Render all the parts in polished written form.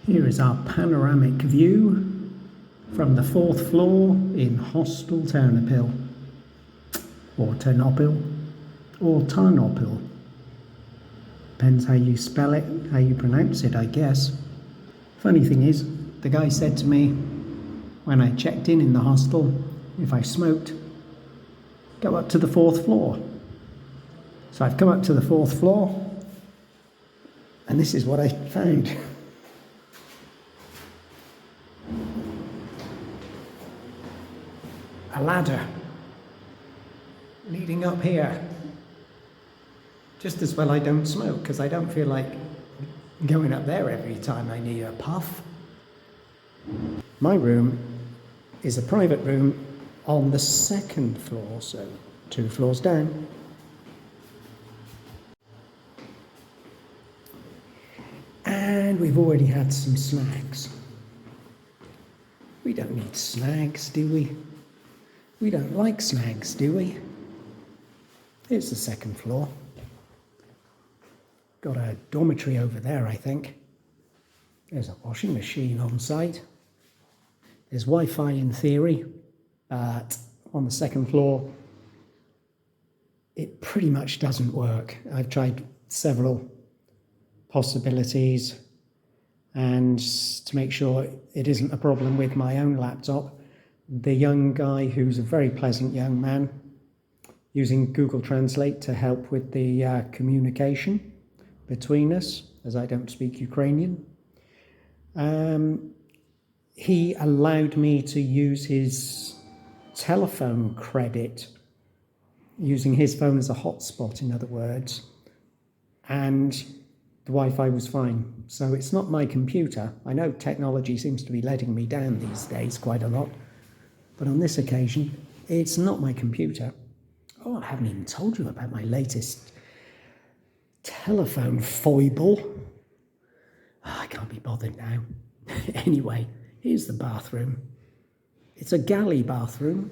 Here is our panoramic view from the 4th floor in Hostel Ternopil, or Ternopil, or Tarnopil. Depends how you spell it, how you pronounce it, I guess. Funny thing is, the guy said to me when I checked in the hostel, if I smoked, go up to the 4th floor. So I've come up to the 4th floor, and this is what I found. A ladder leading up here. Just as well I don't smoke, because I don't feel like going up there every time I need a puff. My room is a private room on the 2nd floor, so 2 floors down. And we've already had some snacks. We don't need snags, do we? We don't like snags, do we? Here's the 2nd floor. Got a dormitory over there, I think. There's a washing machine on site. There's Wi-Fi in theory, but on the 2nd floor, it pretty much doesn't work. I've tried several possibilities, and to make sure it isn't a problem with my own laptop, the young guy, who's a very pleasant young man, using Google Translate to help with the communication between us, as I don't speak Ukrainian. He allowed me to use his telephone credit, using his phone as a hotspot, in other words, and the Wi-Fi was fine. So it's not my computer. I know technology seems to be letting me down these days quite a lot, but on this occasion, it's not my computer. Oh, I haven't even told you about my latest telephone foible. Oh, I can't be bothered now. Anyway, here's the bathroom. It's a galley bathroom.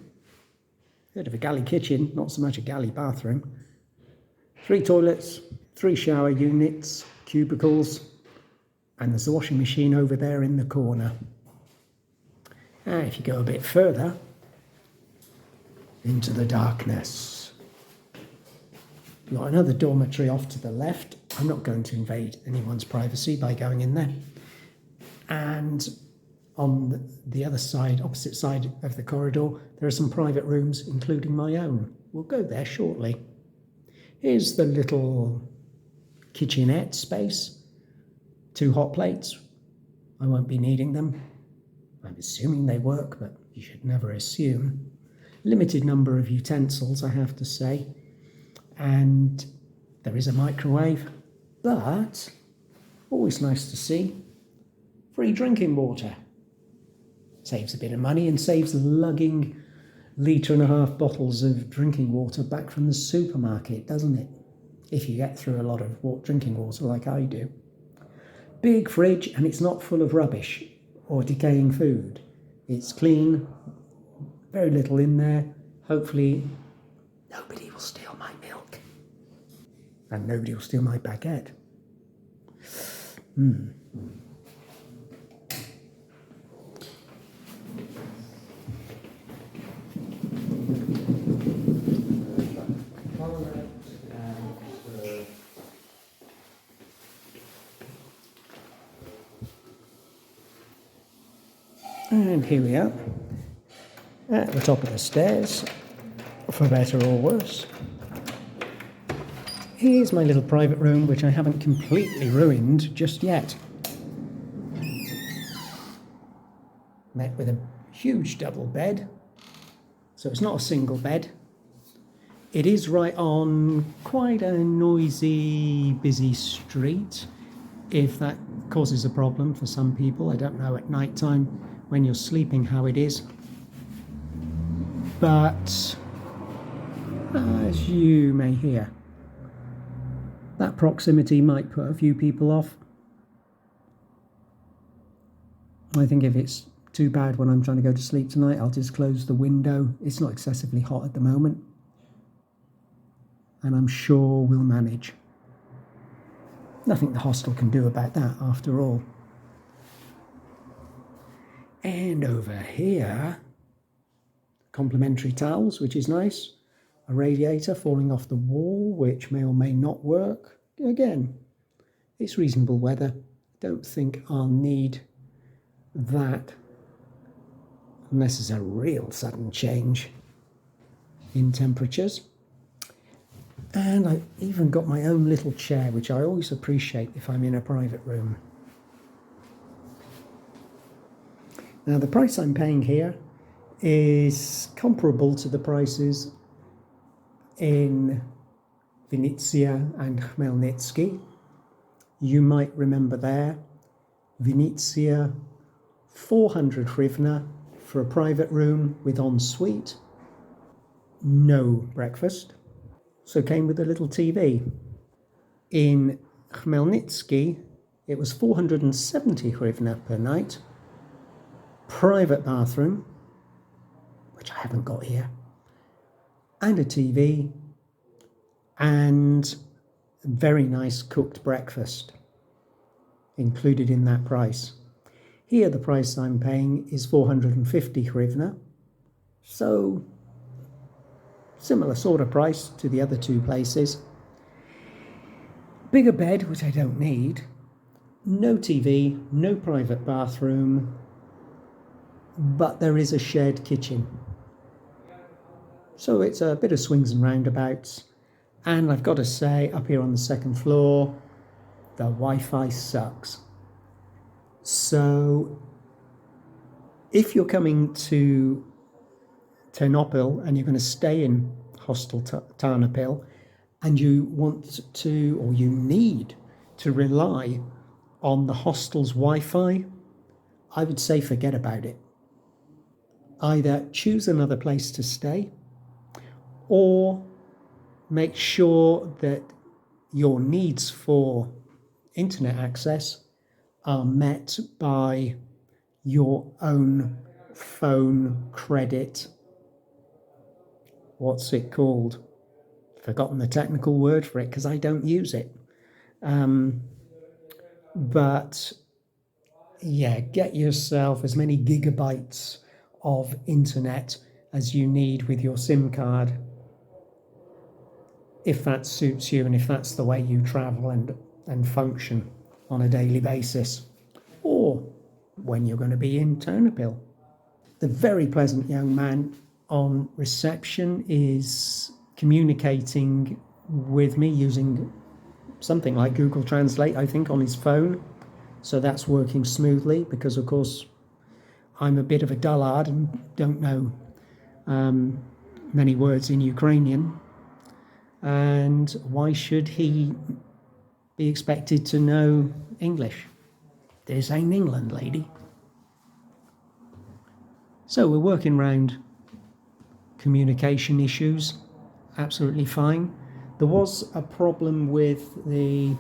Heard of a galley kitchen, not so much a galley bathroom. 3 toilets, 3 shower units, cubicles, and there's a washing machine over there in the corner. If you go a bit further into the darkness, you've got another dormitory off to the left. I'm not going to invade anyone's privacy by going in there. And on the other side, opposite side of the corridor, there are some private rooms, including my own. We'll go there shortly. Here's the little kitchenette space. 2 hot plates. I won't be needing them. I'm assuming they work, but you should never assume. Limited number of utensils, I have to say. And there is a microwave, but always nice to see. Free drinking water. Saves a bit of money and saves lugging 1.5 litre bottles of drinking water back from the supermarket, doesn't it? If you get through a lot of drinking water like I do. Big fridge, and it's not full of rubbish or decaying food. It's clean, very little in there. Hopefully nobody will steal my milk. And nobody will steal my baguette. And here we are, at the top of the stairs, for better or worse. Here's my little private room, which I haven't completely ruined just yet. Met with a huge double bed, so it's not a single bed. It is right on quite a noisy, busy street, if that causes a problem for some people. I don't know at night time when you're sleeping how it is. But as you may hear, that proximity might put a few people off. I think if it's too bad when I'm trying to go to sleep tonight, I'll just close the window. It's not excessively hot at the moment, and I'm sure we'll manage. Nothing the hostel can do about that, after all. And over here, complimentary towels, which is nice. A radiator falling off the wall, which may or may not work. Again, it's reasonable weather. Don't think I'll need that unless there's a real sudden change in temperatures. And I've even got my own little chair, which I always appreciate if I'm in a private room. Now, the price I'm paying here is comparable to the prices in Vinnytsia and Khmelnytsky. You might remember there, Vinnytsia, 400 hryvnia for a private room with ensuite, no breakfast, so came with a little TV. In Khmelnytsky, it was 470 hryvnia per night, private bathroom, which I haven't got here, and a TV, and very nice cooked breakfast included in that price. Here the price I'm paying is 450 hryvnia, so similar sort of price to the other two places. Bigger bed, which I don't need, no TV, no private bathroom, but there is a shared kitchen. So it's a bit of swings and roundabouts. And I've got to say, up here on the second floor, the Wi-Fi sucks. So if you're coming to Ternopil and you're going to stay in Hostel Tarnopil and you want to, or you need to rely on the hostel's Wi-Fi, I would say forget about it. Either choose another place to stay or make sure that your needs for internet access are met by your own phone credit. What's it called? Forgotten the technical word for it because I don't use it. But yeah, get yourself as many gigabytes of internet as you need with your SIM card, if that suits you and if that's the way you travel and function on a daily basis, or when you're going to be in Ternopil. The very pleasant young man on reception is communicating with me using something like Google Translate, I think, on his phone. So that's working smoothly because, of course, I'm a bit of a dullard and don't know many words in Ukrainian. And why should he be expected to know English? This ain't England, lady. So we're working around communication issues, absolutely fine. There was a problem with the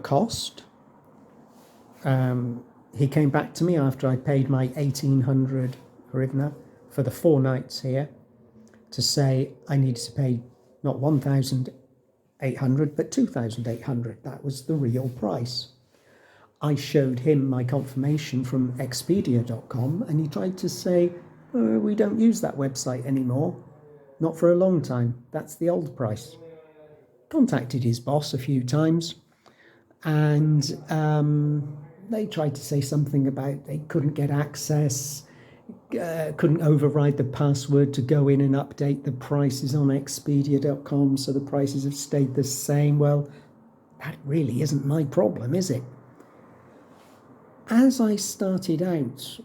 cost. He came back to me after I paid my 1,800 hryvnia for the 4 nights here to say I needed to pay not 1,800 but 2,800. That was the real price. I showed him my confirmation from Expedia.com and he tried to say, we don't use that website anymore. Not for a long time. That's the old price. Contacted his boss a few times and they tried to say something about they couldn't get access, couldn't override the password to go in and update the prices on Expedia.com, so the prices have stayed the same. Well, that really isn't my problem, is it? As I started out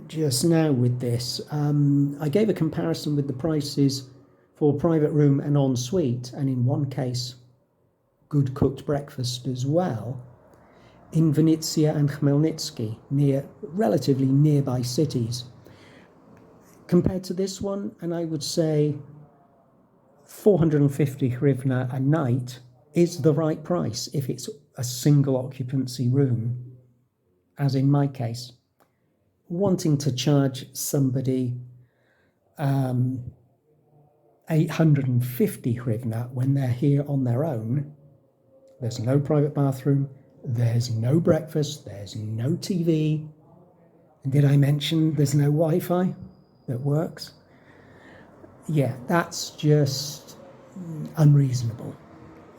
just now with this, I gave a comparison with the prices for private room and ensuite, and in one case, good cooked breakfast as well, in Vinnytsia and Khmelnytsky, relatively nearby cities. Compared to this one, and I would say 450 hryvnia a night is the right price if it's a single occupancy room, as in my case. Wanting to charge somebody 850 hryvnia when they're here on their own, there's no private bathroom, There's no breakfast, there's no TV. And did I mention there's no Wi-Fi that works? Yeah, that's just unreasonable.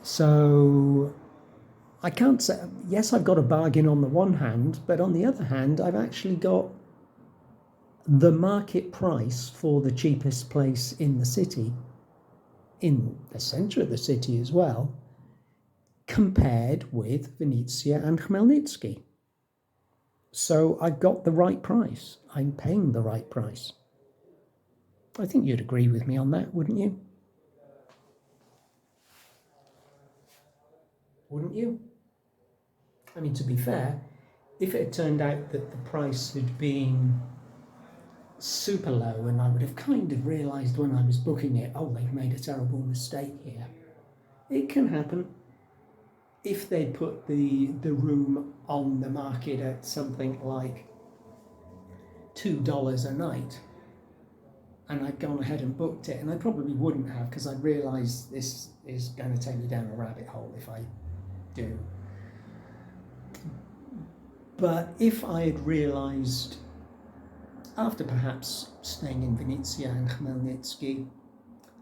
So I can't say, yes, I've got a bargain on the one hand, but on the other hand, I've actually got the market price for the cheapest place in the city, in the centre of the city as well, compared with Venezia and Khmelnytsky. So I've got the right price. I'm paying the right price. I think you'd agree with me on that, wouldn't you? Wouldn't you? I mean, to be fair, if it had turned out that the price had been super low and I would have kind of realised when I was booking it, oh, they've made a terrible mistake here. It can happen. If they put the room on the market at something like $2 a night, and I'd gone ahead and booked it, and I probably wouldn't have because I'd realised this is going to take me down a rabbit hole if I do. But if I had realised, after perhaps staying in Venezia and Khmelnytsky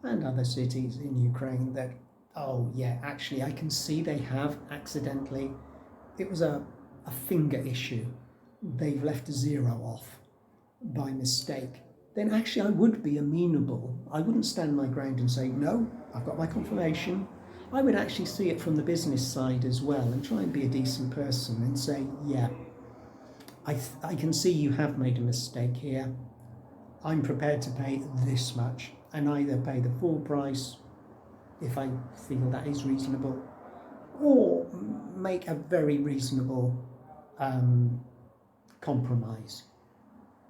and other cities in Ukraine, that, oh yeah, actually I can see they have accidentally, it was a finger issue, they've left a zero off by mistake, then actually I would be amenable. I wouldn't stand my ground and say, no, I've got my confirmation. I would actually see it from the business side as well and try and be a decent person and say, yeah, I can see you have made a mistake here. I'm prepared to pay this much and either pay the full price if I feel that is reasonable, or make a very reasonable compromise,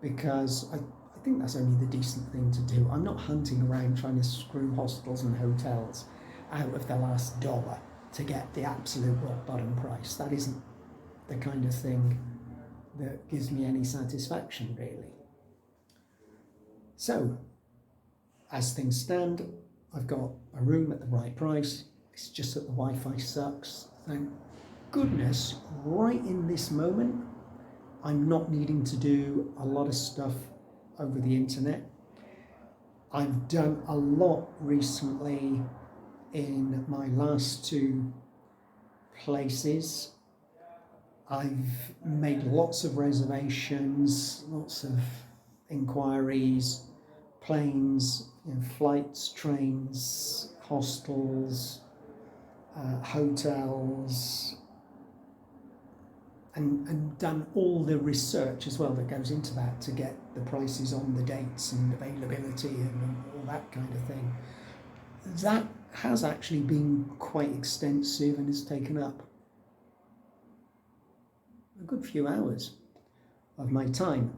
because I think that's only the decent thing to do. I'm not hunting around trying to screw hostels and hotels out of the last dollar to get the absolute rock bottom price. That isn't the kind of thing that gives me any satisfaction, really. So, as things stand, I've got a room at the right price. It's just that the Wi-Fi sucks. Thank goodness, right in this moment, I'm not needing to do a lot of stuff over the internet. I've done a lot recently in my last two places. I've made lots of reservations, lots of inquiries, planes, flights, trains, hostels, hotels, and done all the research as well that goes into that to get the prices on the dates and availability and all that kind of thing. That has actually been quite extensive and has taken up a good few hours of my time.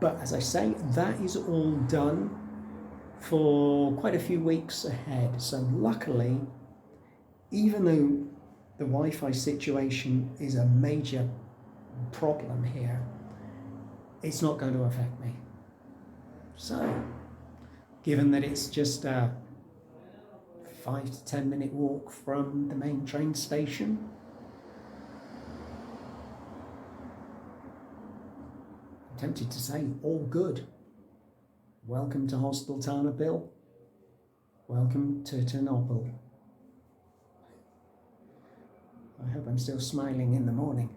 But as I say, that is all done for quite a few weeks ahead. So luckily, even though the Wi-Fi situation is a major problem here, it's not going to affect me. So, given that it's just a 5 to 10 minute walk from the main train station, I'm tempted to say all good. Welcome to Hostel Tarnopil. Welcome to Ternopil. I hope I'm still smiling in the morning.